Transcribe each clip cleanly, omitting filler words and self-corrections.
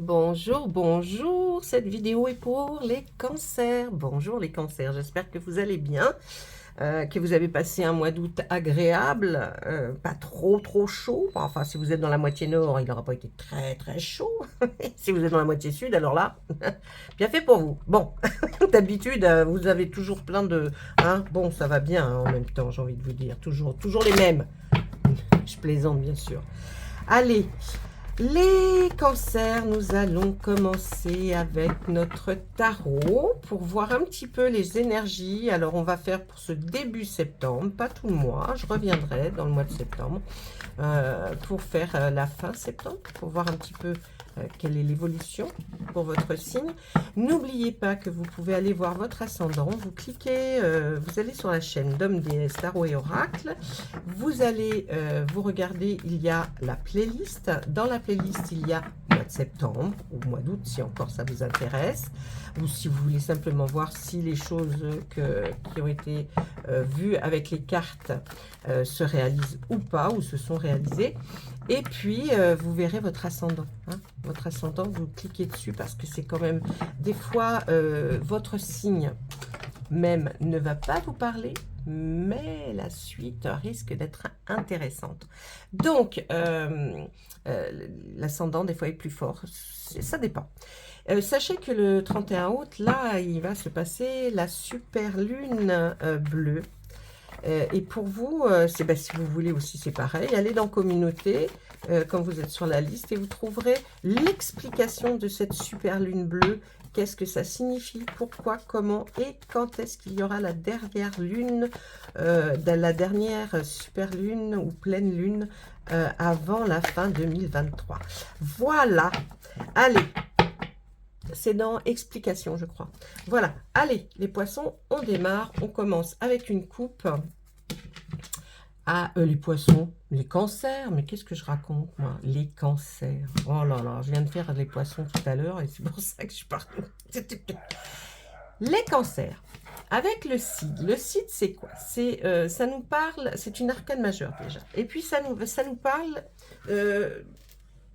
Bonjour, bonjour, cette vidéo est pour les cancers. Bonjour les cancers, j'espère que vous allez bien, que vous avez passé un mois d'août agréable, pas trop chaud. Enfin, si vous êtes dans la moitié nord, il n'aura pas été très chaud. Si vous êtes dans la moitié sud, alors là, bien fait pour vous. Bon, d'habitude, vous avez toujours plein de... Hein, bon, ça va bien hein, en même temps, j'ai envie de vous dire, toujours les mêmes. Je plaisante bien sûr. Allez, les cancers, nous allons commencer avec notre tarot pour voir un petit peu les énergies. Alors, on va faire pour ce début septembre, pas tout le mois. Je reviendrai dans le mois de septembre pour faire la fin septembre, pour voir un petit peu quelle est l'évolution pour votre signe. N'oubliez pas que vous pouvez aller voir votre ascendant. Vous cliquez, vous allez sur la chaîne Dom, Déesse, Tarot et Oracle. Vous allez vous regarder, il y a la playlist. Dans la playlist, il y a mois de septembre ou mois d'août, si encore ça vous intéresse. Ou si vous voulez simplement voir si les choses qui ont été vues avec les cartes se réalisent ou pas, ou se sont réalisées. Et puis, vous verrez votre ascendant. Hein. Votre ascendant, vous cliquez dessus parce que c'est quand même... Des fois, votre signe même ne va pas vous parler, mais la suite risque d'être intéressante. Donc, l'ascendant, des fois, est plus fort. Ça dépend. Sachez que le 31 août, là, il va se passer la super lune bleue. Et pour vous, si vous voulez aussi, c'est pareil. Allez dans communauté, quand vous êtes sur la liste, et vous trouverez l'explication de cette super lune bleue. Qu'est-ce que ça signifie, pourquoi, comment et quand est-ce qu'il y aura la dernière lune, la dernière super lune ou pleine lune avant la fin 2023. Voilà. Allez. C'est dans explication, je crois. Voilà. Allez, les poissons, on démarre. On commence avec une coupe. Ah, les poissons, les cancers. Mais qu'est-ce que je raconte, moi? Les cancers. Oh là là, je viens de faire les poissons tout à l'heure et c'est pour ça que je parle. Les cancers. Avec le CID. Le CID, c'est quoi? Ça nous parle, c'est une arcane majeure déjà. Et puis, ça nous parle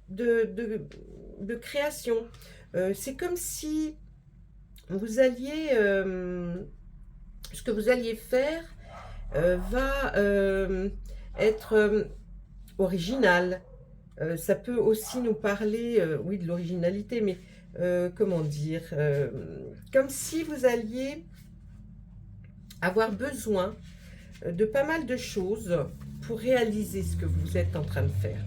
de création. C'est comme si vous alliez, ce que vous alliez faire va être original. Ça peut aussi nous parler, oui, de l'originalité, mais comment dire, comme si vous alliez avoir besoin de pas mal de choses pour réaliser ce que vous êtes en train de faire.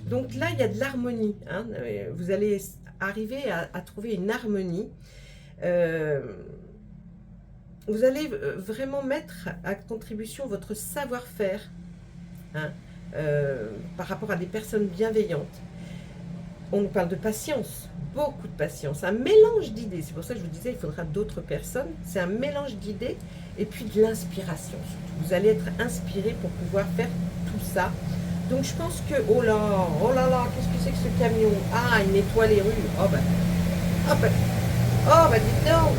Donc là, il y a de l'harmonie. Hein. Vous allez arriver à trouver une harmonie. Vous allez vraiment mettre à contribution votre savoir-faire hein, par rapport à des personnes bienveillantes. On nous parle de patience, beaucoup de patience, un mélange d'idées. C'est pour ça que je vous disais, il faudra d'autres personnes. C'est un mélange d'idées et puis de l'inspiration. Vous allez être inspiré pour pouvoir faire tout ça. Donc je pense que, oh là là, qu'est-ce que c'est que ce camion? Ah, il nettoie les rues. Oh bah dites donc.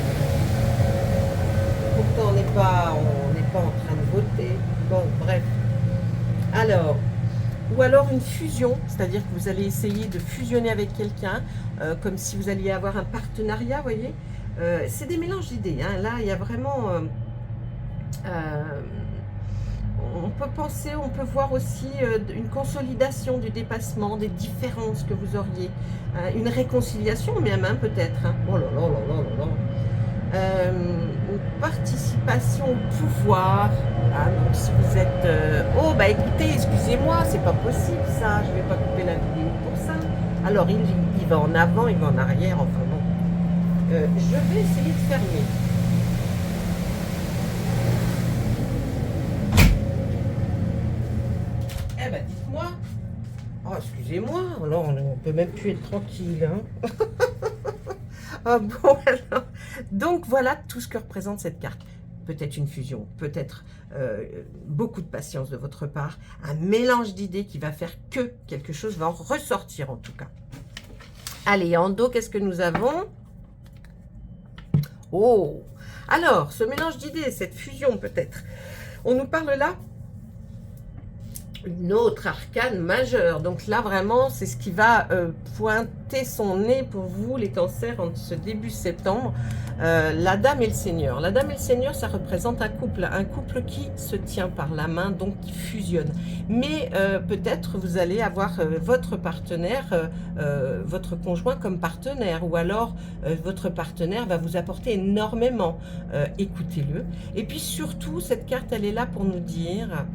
Pourtant on n'est pas en train de voter. Bon, bref. Alors, ou alors une fusion, c'est-à-dire que vous allez essayer de fusionner avec quelqu'un, comme si vous alliez avoir un partenariat, vous voyez. C'est des mélanges d'idées. Hein. Là, il y a vraiment... on peut penser, on peut voir aussi une consolidation du dépassement, des différences que vous auriez, une réconciliation même, hein, peut-être. Hein. Oh là là là là là là. Une participation au pouvoir. Ah, donc si vous êtes... oh, bah écoutez, excusez-moi, c'est pas possible ça, je vais pas couper la vidéo pour ça. Alors, il va en avant, il va en arrière, enfin bon. Je vais essayer de fermer. Eh ben, dites-moi. Oh, excusez-moi, alors on peut même plus être tranquille. Hein. Ah bon, alors. Donc, voilà tout ce que représente cette carte. Peut-être une fusion, peut-être beaucoup de patience de votre part, un mélange d'idées qui va faire que quelque chose va en ressortir en tout cas. Allez, en dos, qu'est-ce que nous avons? Oh! Alors, ce mélange d'idées, cette fusion peut-être, on nous parle là une autre arcane majeure. Donc là, vraiment, c'est ce qui va pointer son nez pour vous, les cancers, en ce début septembre. La dame et le seigneur. La dame et le seigneur, ça représente un couple qui se tient par la main, donc qui fusionne. Mais peut-être vous allez avoir votre partenaire, votre conjoint comme partenaire, ou alors votre partenaire va vous apporter énormément. Écoutez-le. Et puis surtout, cette carte, elle est là pour nous dire...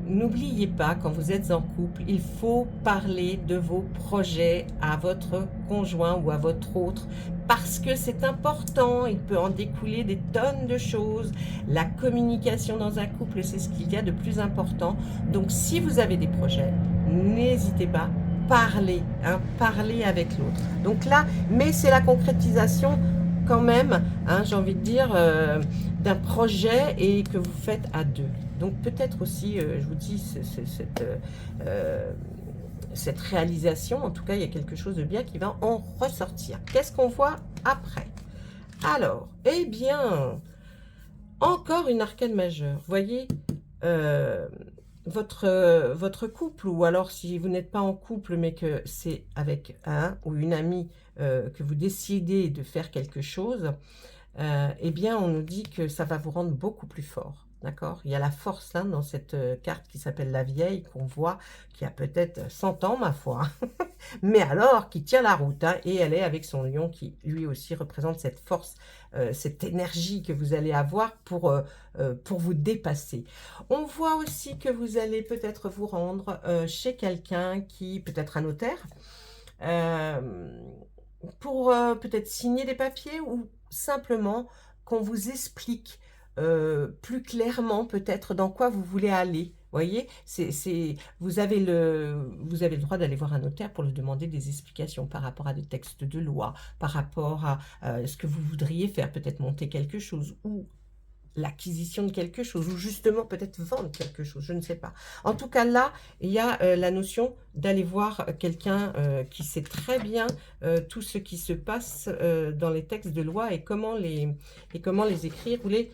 n'oubliez pas, quand vous êtes en couple, il faut parler de vos projets à votre conjoint ou à votre autre, parce que c'est important, il peut en découler des tonnes de choses. La communication dans un couple, c'est ce qu'il y a de plus important. Donc si vous avez des projets, n'hésitez pas, parlez, hein, parlez avec l'autre. Donc là, mais c'est la concrétisation quand même, hein, j'ai envie de dire, d'un projet et que vous faites à deux. Donc peut-être aussi, je vous dis, cette réalisation, en tout cas, il y a quelque chose de bien qui va en ressortir. Qu'est-ce qu'on voit après? Alors, eh bien, encore une arcane majeure. Vous voyez, votre couple, ou alors si vous n'êtes pas en couple, mais que c'est avec un ou une amie que vous décidez de faire quelque chose, eh bien, on nous dit que ça va vous rendre beaucoup plus fort. D'accord? Il y a la force là, dans cette carte qui s'appelle la vieille, qu'on voit, qui a peut-être 100 ans, ma foi, mais alors qui tient la route, hein, et elle est avec son lion qui lui aussi représente cette force, cette énergie que vous allez avoir pour vous dépasser. On voit aussi que vous allez peut-être vous rendre chez quelqu'un qui, peut-être un notaire, pour peut-être signer des papiers, ou simplement qu'on vous explique plus clairement peut-être dans quoi vous voulez aller. Voyez, vous avez le droit d'aller voir un notaire pour lui demander des explications par rapport à des textes de loi, par rapport à ce que vous voudriez faire, peut-être monter quelque chose, ou l'acquisition de quelque chose, ou justement peut-être vendre quelque chose, je ne sais pas. En tout cas, là, il y a la notion d'aller voir quelqu'un qui sait très bien tout ce qui se passe dans les textes de loi et comment les écrire ou les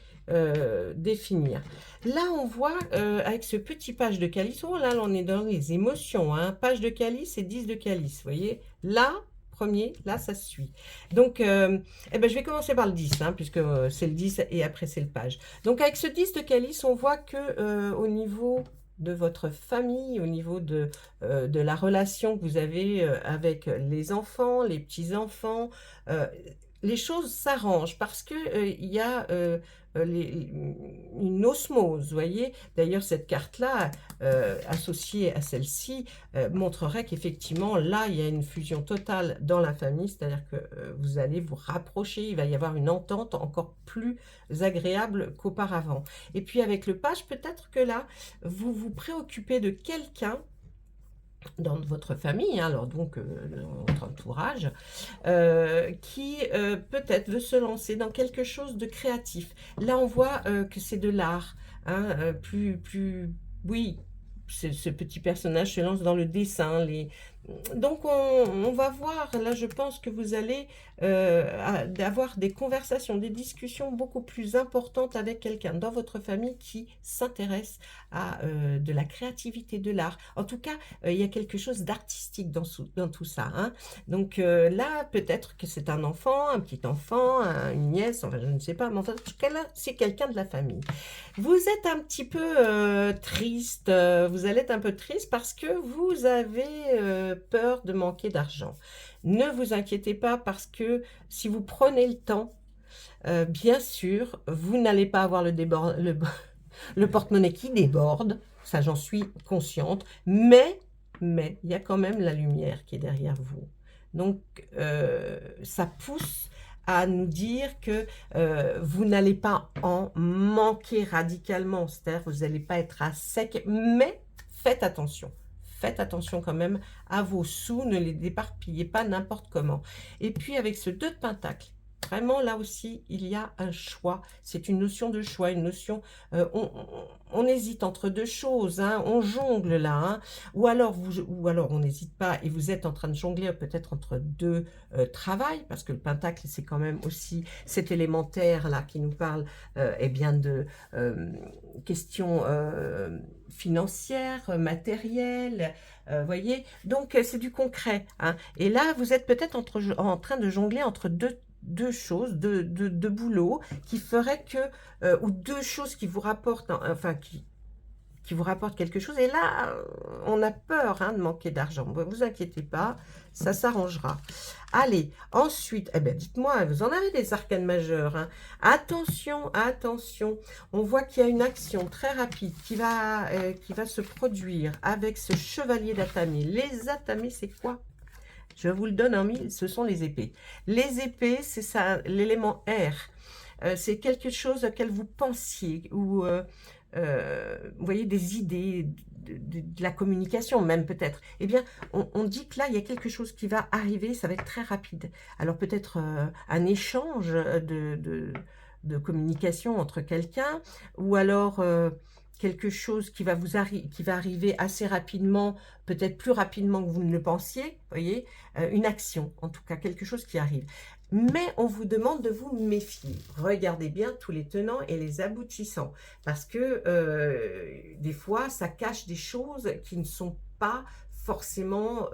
définir. Là, on voit avec ce petit page de calice, oh là, on est dans les émotions, hein, page de calice et 10 de calice, vous voyez, là, premier, là, ça suit. Donc, eh ben, je vais commencer par le 10, hein, puisque c'est le 10 et après, c'est le page. Donc, avec ce 10 de calice, on voit que au niveau de votre famille, au niveau de la relation que vous avez avec les enfants, les petits-enfants, les choses s'arrangent parce que il y a une osmose, vous voyez. D'ailleurs, cette carte-là, associée à celle-ci, montrerait qu'effectivement, là, il y a une fusion totale dans la famille, c'est-à-dire que vous allez vous rapprocher, il va y avoir une entente encore plus agréable qu'auparavant. Et puis, avec le page, peut-être que là, vous vous préoccupez de quelqu'un dans votre famille, hein, alors donc dans votre entourage, qui peut-être veut se lancer dans quelque chose de créatif. Là, on voit que c'est de l'art, hein, oui, ce petit personnage se lance dans le dessin. Donc, on va voir, là, je pense que vous allez avoir des conversations, des discussions beaucoup plus importantes avec quelqu'un dans votre famille qui s'intéresse à de la créativité, de l'art. En tout cas, il y a quelque chose d'artistique dans tout ça, hein. Donc là, peut-être que c'est un enfant, un petit enfant, une nièce, enfin, je ne sais pas, mais enfin, en tout cas, là, c'est quelqu'un de la famille. Vous êtes un petit peu triste, vous allez être un peu triste parce que vous avez peur de manquer d'argent. Ne vous inquiétez pas, parce que si vous prenez le temps, bien sûr, vous n'allez pas avoir le porte-monnaie qui déborde, ça j'en suis consciente, mais il y a quand même la lumière qui est derrière vous. Donc, ça pousse à nous dire que vous n'allez pas en manquer radicalement, c'est-à-dire que vous n'allez pas être à sec, mais faites attention. Faites attention quand même à vos sous, ne les éparpillez pas n'importe comment. Et puis avec ce 2 de Pentacle, Vraiment, là aussi, il y a un choix. C'est une notion de choix, une notion... on hésite entre deux choses, hein, on jongle là. Hein, ou alors on n'hésite pas et vous êtes en train de jongler peut-être entre deux travails, parce que le pentacle, c'est quand même aussi cet élémentaire là qui nous parle eh bien de questions financières, matérielles, voyez. Donc, c'est du concret. Hein, et là, vous êtes peut-être en train de jongler entre deux choses, deux boulots qui feraient que, ou deux choses qui vous rapportent, enfin, qui vous rapportent quelque chose. Et là, on a peur hein, de manquer d'argent. Ne vous inquiétez pas, ça s'arrangera. Allez, ensuite, eh bien, dites-moi, vous en avez des arcanes majeurs. Hein. Attention, attention. On voit qu'il y a une action très rapide qui va se produire avec ce chevalier d'Atami. Les Atami, c'est quoi? Je vous le donne en mille, ce sont les épées. Les épées, c'est ça, l'élément air. C'est quelque chose auquel vous pensiez, ou vous voyez, des idées, de la communication même peut-être. Eh bien, on dit que là, il y a quelque chose qui va arriver, ça va être très rapide. Alors peut-être un échange de communication entre quelqu'un, ou alors... quelque chose qui va qui va arriver assez rapidement, peut-être plus rapidement que vous ne le pensiez, voyez, une action, en tout cas, quelque chose qui arrive. Mais on vous demande de vous méfier. Regardez bien tous les tenants et les aboutissants, parce que des fois, ça cache des choses qui ne sont pas forcément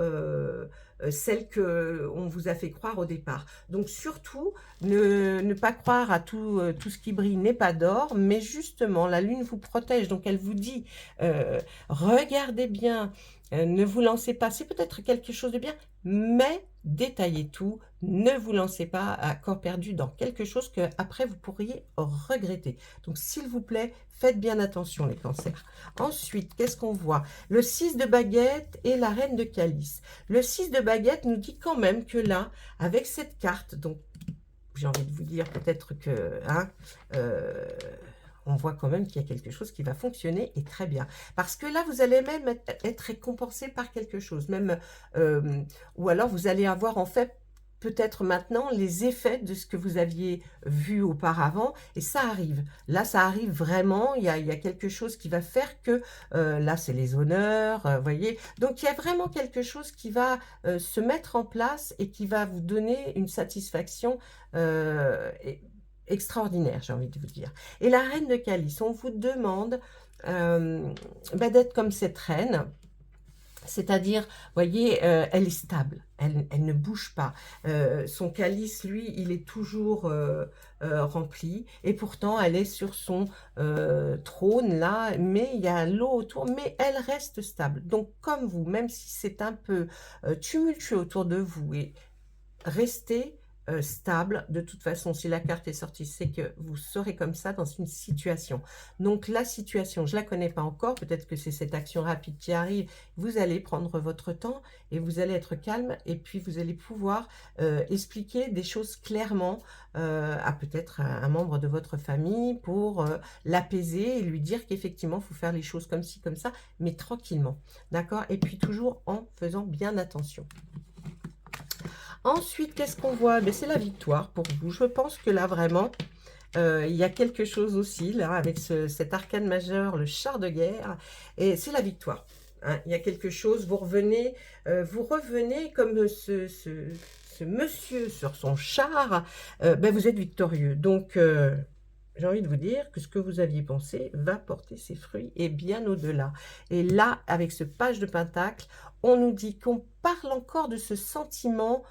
celles qu'on vous a fait croire au départ. Donc surtout, ne pas croire à tout ce qui brille n'est pas d'or, mais justement, la lune vous protège. Donc elle vous dit, regardez bien, ne vous lancez pas, c'est peut-être quelque chose de bien, mais détaillez tout, ne vous lancez pas à corps perdu dans quelque chose que après vous pourriez regretter. Donc s'il vous plaît, faites bien attention les cancers. Ensuite, qu'est-ce qu'on voit? Le 6 de baguette et la reine de calice. Le 6 de baguette nous dit quand même que là, avec cette carte, donc j'ai envie de vous dire peut-être que... Hein, on voit quand même qu'il y a quelque chose qui va fonctionner et très bien. Parce que là, vous allez même être récompensé par quelque chose. Même, ou alors, vous allez avoir en fait peut-être maintenant les effets de ce que vous aviez vu auparavant. Et ça arrive. Là, ça arrive vraiment. Il y a quelque chose qui va faire que... là, c'est les honneurs, voyez. Donc, il y a vraiment quelque chose qui va se mettre en place et qui va vous donner une satisfaction extraordinaire, j'ai envie de vous dire. Et la reine de calice, on vous demande d'être comme cette reine, c'est-à-dire, voyez, elle est stable, elle ne bouge pas. Son calice, lui, il est toujours rempli, et pourtant, elle est sur son trône, là, mais il y a l'eau autour, mais elle reste stable. Donc, comme vous, même si c'est un peu tumultueux autour de vous, et restez stable. De toute façon, si la carte est sortie, c'est que vous serez comme ça dans une situation. Donc la situation, je ne la connais pas encore, peut-être que c'est cette action rapide qui arrive. Vous allez prendre votre temps et vous allez être calme, et puis vous allez pouvoir expliquer des choses clairement à peut-être un membre de votre famille pour l'apaiser et lui dire qu'effectivement, il faut faire les choses comme ci, comme ça, mais tranquillement. D'accord? Et puis toujours en faisant bien attention. Ensuite, qu'est-ce qu'on voit? C'est la victoire pour vous. Je pense que là, vraiment, il y a quelque chose aussi, là, avec cet arcane majeur, le char de guerre, et c'est la victoire. Hein. Il y a quelque chose, vous revenez comme ce monsieur sur son char, vous êtes victorieux. Donc, j'ai envie de vous dire que ce que vous aviez pensé va porter ses fruits et bien au-delà. Et là, avec ce page de pentacle, on nous dit qu'on parle encore de ce sentiment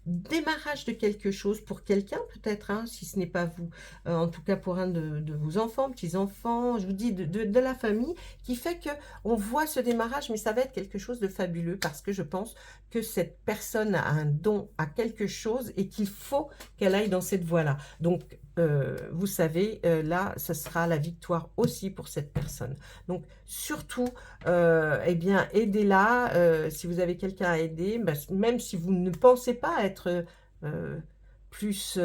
démarrage de quelque chose pour quelqu'un peut-être, hein, si ce n'est pas vous, en tout cas pour un de vos enfants, petits-enfants, je vous dis de la famille, qui fait que on voit ce démarrage, mais ça va être quelque chose de fabuleux, parce que je pense que cette personne a un don, a quelque chose, et qu'il faut qu'elle aille dans cette voie-là. Donc, vous savez, là, ce sera la victoire aussi pour cette personne. Donc, surtout, eh bien, aidez-la. Si vous avez quelqu'un à aider, même si vous ne pensez pas être plus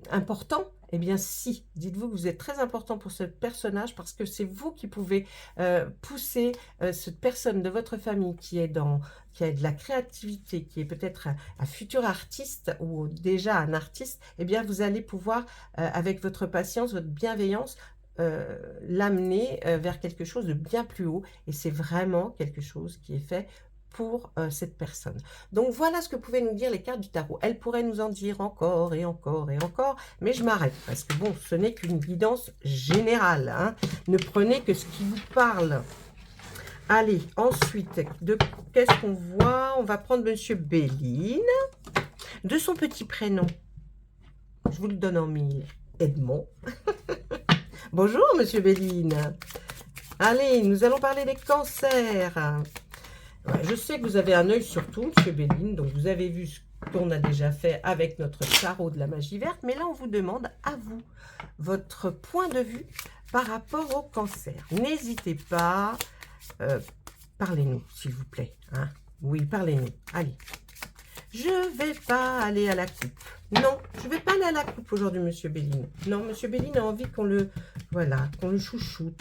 important, Eh bien si, dites-vous que vous êtes très important pour ce personnage parce que c'est vous qui pouvez pousser cette personne de votre famille qui a de la créativité, qui est peut-être un futur artiste ou déjà un artiste, eh bien vous allez pouvoir, avec votre patience, votre bienveillance, l'amener vers quelque chose de bien plus haut. Et c'est vraiment quelque chose qui est fait pour cette personne. Donc voilà ce que pouvaient nous dire les cartes du tarot. Elles pourraient nous en dire encore et encore et encore, mais je m'arrête parce que bon, ce n'est qu'une guidance générale, hein. Ne prenez que ce qui vous parle. Allez, ensuite, qu'est-ce qu'on voit? On va prendre Monsieur Béline, de son petit prénom. Je vous le donne en mille. Edmond. Bonjour Monsieur Béline. Allez, nous allons parler des cancers. Ouais, je sais que vous avez un œil sur tout, Monsieur Béline, donc vous avez vu ce qu'on a déjà fait avec notre tarot de la magie verte, mais là on vous demande à vous, votre point de vue par rapport au cancer. N'hésitez pas, parlez-nous s'il vous plaît. Hein. Oui, parlez-nous, allez. Je vais pas aller à la coupe. Non, je vais pas aller à la coupe aujourd'hui, Monsieur Béline. Non, Monsieur Béline a envie qu'on le, voilà, qu'on le chouchoute.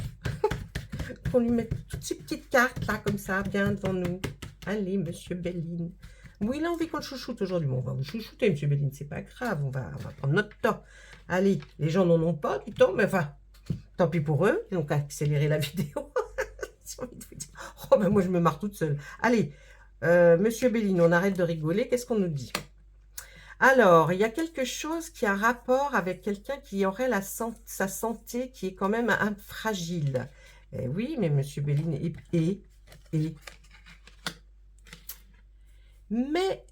Qu'on lui mette toutes ces petites cartes là, comme ça, bien devant nous. Allez, Monsieur Béline. Oui, il a envie qu'on le chouchoute aujourd'hui. Bon, on va vous chouchouter, Monsieur Béline, c'est pas grave, on va prendre notre temps. Allez, les gens n'en ont pas du temps, mais enfin, tant pis pour eux, ils ont qu'à accélérer la vidéo. J'ai envie de vous dire. Oh, ben moi, je me marre toute seule. Allez, Monsieur Béline, on arrête de rigoler, qu'est-ce qu'on nous dit? Alors, il y a quelque chose qui a rapport avec quelqu'un qui aurait sa santé qui est quand même fragile. Eh oui, mais Monsieur Béline mais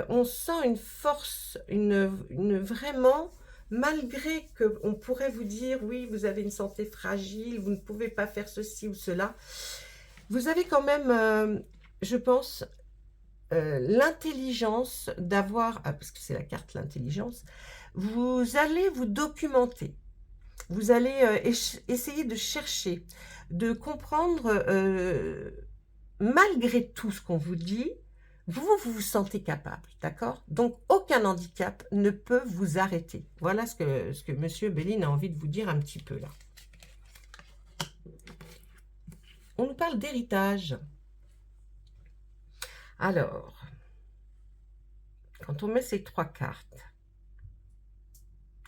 on sent une force, vraiment, malgré qu'on pourrait vous dire, oui, vous avez une santé fragile, vous ne pouvez pas faire ceci ou cela. Vous avez quand même, je pense, l'intelligence d'avoir, parce que c'est la carte l'intelligence, vous allez vous documenter. Vous allez essayer de chercher, de comprendre, malgré tout ce qu'on vous dit, vous vous sentez capable, d'accord? Donc, aucun handicap ne peut vous arrêter. Voilà ce que Monsieur Béline a envie de vous dire un petit peu là. On nous parle d'héritage. Alors, quand on met ces trois cartes,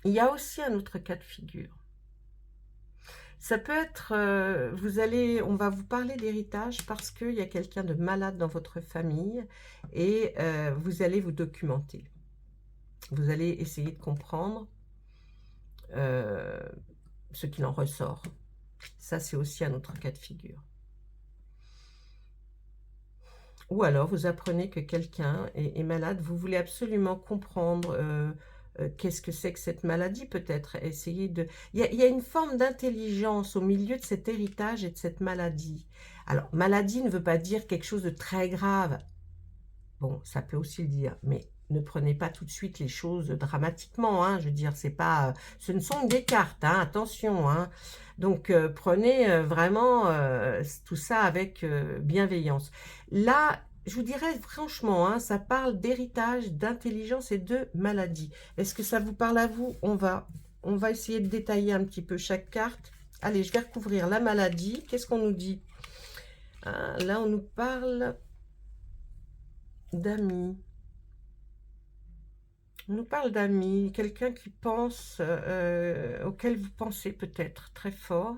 il y a aussi un autre cas de figure. Ça peut être, on va vous parler d'héritage parce qu'il y a quelqu'un de malade dans votre famille et vous allez vous documenter. Vous allez essayer de comprendre ce qu'il en ressort. Ça, c'est aussi un autre cas de figure. Ou alors, vous apprenez que quelqu'un est malade, vous voulez absolument comprendre qu'est-ce que c'est que cette maladie, peut-être. Essayer de... Il y a une forme d'intelligence au milieu de cet héritage et de cette maladie. Alors, maladie ne veut pas dire quelque chose de très grave. Bon, ça peut aussi le dire, mais ne prenez pas tout de suite les choses dramatiquement. Hein, je veux dire, c'est pas, ce ne sont que des cartes, hein, attention. Hein. Donc, prenez vraiment tout ça avec bienveillance. Là, je vous dirais franchement, hein, ça parle d'héritage, d'intelligence et de maladie. Est-ce que ça vous parle à vous? On va essayer de détailler un petit peu chaque carte. Allez, je vais recouvrir la maladie. Qu'est-ce qu'on nous dit? Ah, là, on nous parle d'amis. On nous parle d'amis, quelqu'un qui pense, auquel vous pensez peut-être très fort.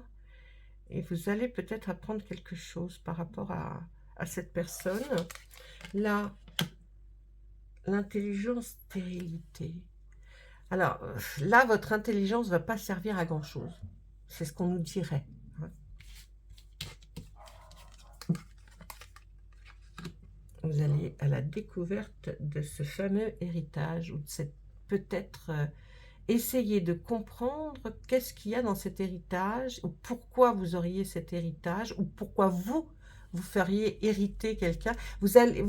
Et vous allez peut-être apprendre quelque chose par rapport à cette personne. Là, l'intelligence, stérilité. Alors, là, votre intelligence ne va pas servir à grand-chose. C'est ce qu'on nous dirait. Hein. Vous allez à la découverte de ce fameux héritage, ou de cette peut-être essayer de comprendre qu'est-ce qu'il y a dans cet héritage, ou pourquoi vous auriez cet héritage, ou pourquoi vous feriez hériter quelqu'un. Vous allez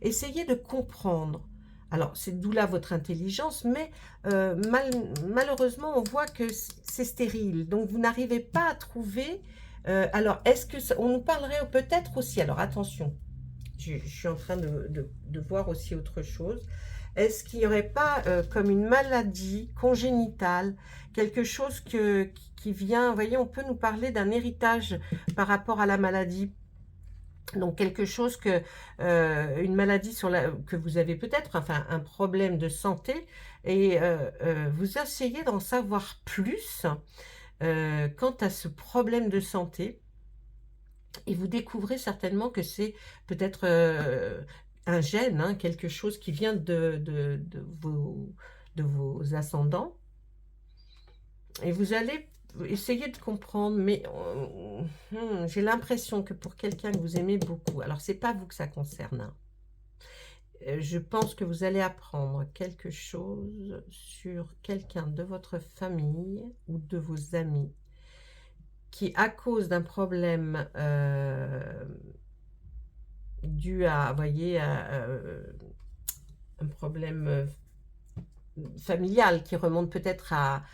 essayer de comprendre. Alors, c'est d'où là votre intelligence, mais malheureusement, on voit que c'est stérile. Donc, vous n'arrivez pas à trouver... alors, est-ce que on nous parlerait peut-être aussi... Alors, attention, je suis en train de voir aussi autre chose. est-ce qu'il n'y aurait pas comme une maladie congénitale, quelque chose qui vient, vous voyez, on peut nous parler d'un héritage par rapport à la maladie. Donc quelque chose une maladie que vous avez peut-être, enfin un problème de santé, et vous essayez d'en savoir plus quant à ce problème de santé, et vous découvrez certainement que c'est peut-être un gène, hein, quelque chose qui vient de vos ascendants, et vous allez essayer de comprendre, mais j'ai l'impression que pour quelqu'un que vous aimez beaucoup, alors c'est pas vous que ça concerne, hein, je pense que vous allez apprendre quelque chose sur quelqu'un de votre famille ou de vos amis qui, à cause d'un problème dû à, voyez, un problème familial qui remonte peut-être à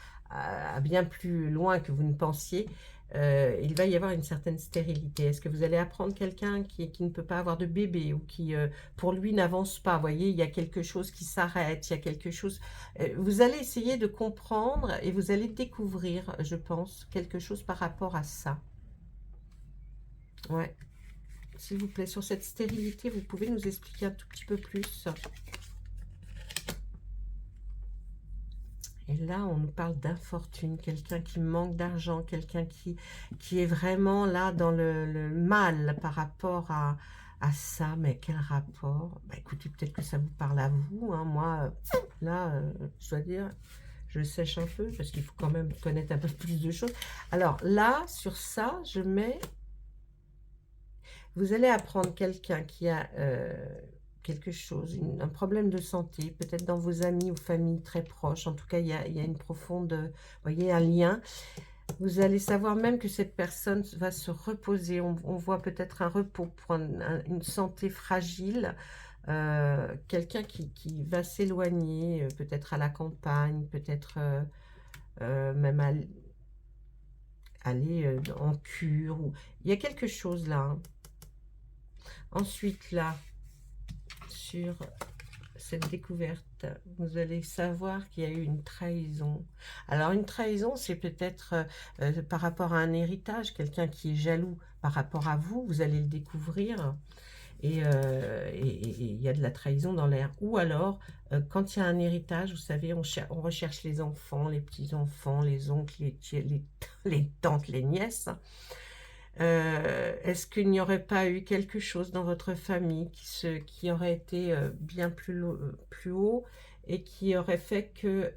bien plus loin que vous ne pensiez, il va y avoir une certaine stérilité. Est-ce que vous allez apprendre quelqu'un qui ne peut pas avoir de bébé ou qui, pour lui, n'avance pas? Vous voyez, il y a quelque chose qui s'arrête, il y a quelque chose... vous allez essayer de comprendre et vous allez découvrir, je pense, quelque chose par rapport à ça. Ouais. S'il vous plaît, sur cette stérilité, vous pouvez nous expliquer un tout petit peu plus? Et là, on nous parle d'infortune, quelqu'un qui manque d'argent, quelqu'un qui est vraiment là dans le mal par rapport à ça. Mais quel rapport? Bah, écoutez, peut-être que ça vous parle à vous, hein. Moi, là, je dois dire, je sèche un peu parce qu'il faut quand même connaître un peu plus de choses. Alors là, sur ça, je mets... Vous allez apprendre quelqu'un qui a... quelque chose, un problème de santé, peut-être dans vos amis ou familles très proches. En tout cas, il y a une profonde, vous voyez, un lien. Vous allez savoir même que cette personne va se reposer. On voit peut-être un repos pour une santé fragile. Quelqu'un qui va s'éloigner, peut-être à la campagne, peut-être même aller en cure. Il y a quelque chose là, hein. Ensuite, là, sur cette découverte, vous allez savoir qu'il y a eu une trahison. Alors, une trahison, c'est peut-être par rapport à un héritage, quelqu'un qui est jaloux par rapport à vous, vous allez le découvrir. Et il y a de la trahison dans l'air. Ou alors, quand il y a un héritage, vous savez, on recherche les enfants, les petits-enfants, les oncles, les tantes, les nièces. Est-ce qu'il n'y aurait pas eu quelque chose dans votre famille qui aurait été bien plus haut et qui aurait fait que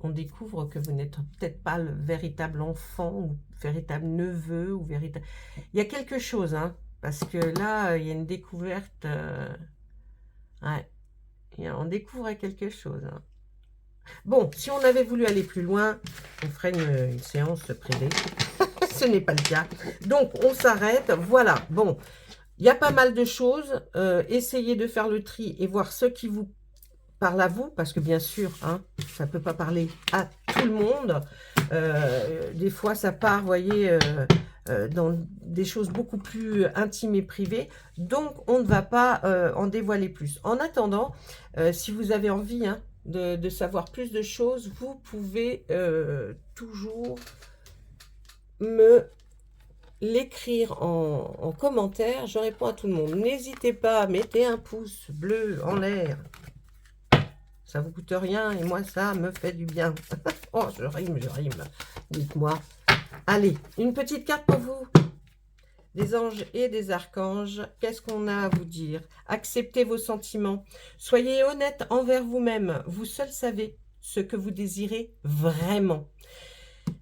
on découvre que vous n'êtes peut-être pas le véritable enfant ou véritable neveu ou véritable... Il y a quelque chose, hein, parce que là, il y a une découverte. Ouais, on découvrait quelque chose, hein. Bon, si on avait voulu aller plus loin, on ferait une séance privée. Ce n'est pas le cas. Donc, on s'arrête. Voilà. Bon, il y a pas mal de choses. Essayez de faire le tri et voir ce qui vous parle à vous. Parce que bien sûr, hein, ça ne peut pas parler à tout le monde. Des fois, ça part, vous voyez, dans des choses beaucoup plus intimes et privées. Donc, on ne va pas en dévoiler plus. En attendant, si vous avez envie, hein, de savoir plus de choses, vous pouvez toujours me l'écrire en commentaire. Je réponds à tout le monde. N'hésitez pas, mettez un pouce bleu en l'air. Ça vous coûte rien et moi, ça me fait du bien. Oh, je rime. Dites-moi. Allez, une petite carte pour vous. Des anges et des archanges. Qu'est-ce qu'on a à vous dire? Acceptez vos sentiments. Soyez honnête envers vous-même. Vous seul savez ce que vous désirez vraiment.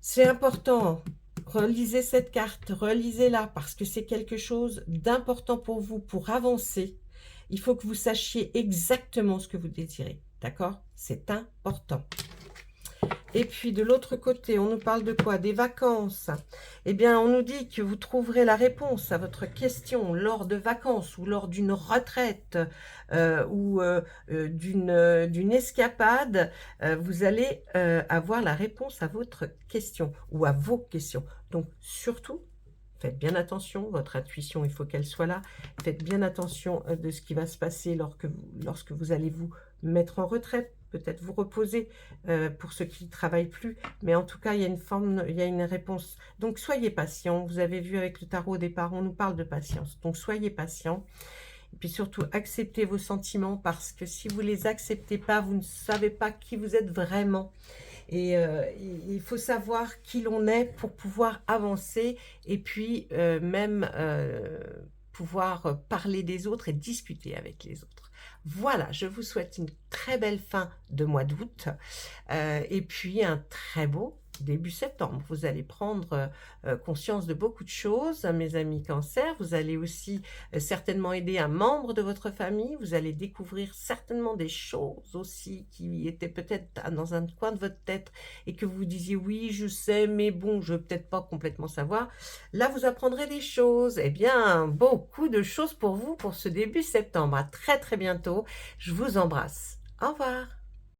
C'est important. Relisez cette carte, relisez-la parce que c'est quelque chose d'important pour vous, pour avancer. Il faut que vous sachiez exactement ce que vous désirez. D'accord? C'est important. Et puis de l'autre côté, on nous parle de quoi? Des vacances. Eh bien, on nous dit que vous trouverez la réponse à votre question lors de vacances ou lors d'une retraite ou d'une escapade. Vous allez avoir la réponse à votre question ou à vos questions. Donc, surtout, Faites bien attention, votre intuition, il faut qu'elle soit là. Faites bien attention de ce qui va se passer lorsque vous allez vous mettre en retraite, peut-être vous reposer pour ceux qui ne travaillent plus. Mais en tout cas, il y a une forme, il y a une réponse. Donc, soyez patient. Vous avez vu avec le tarot au départ, on nous parle de patience. Donc, soyez patient. Et puis surtout, acceptez vos sentiments parce que si vous ne les acceptez pas, vous ne savez pas qui vous êtes vraiment. Et il faut savoir qui l'on est pour pouvoir avancer et puis même pouvoir parler des autres et discuter avec les autres. Voilà, je vous souhaite une très belle fin de mois d'août et puis un très beau début septembre. Vous allez prendre conscience de beaucoup de choses, mes amis Cancer. Vous allez aussi certainement aider un membre de votre famille. Vous allez découvrir certainement des choses aussi qui étaient peut-être dans un coin de votre tête et que vous vous disiez oui, je sais, mais bon, je ne veux peut-être pas complètement savoir. Là, vous apprendrez des choses. Eh bien, beaucoup de choses pour vous pour ce début septembre. À très très bientôt. Je vous embrasse. Au revoir.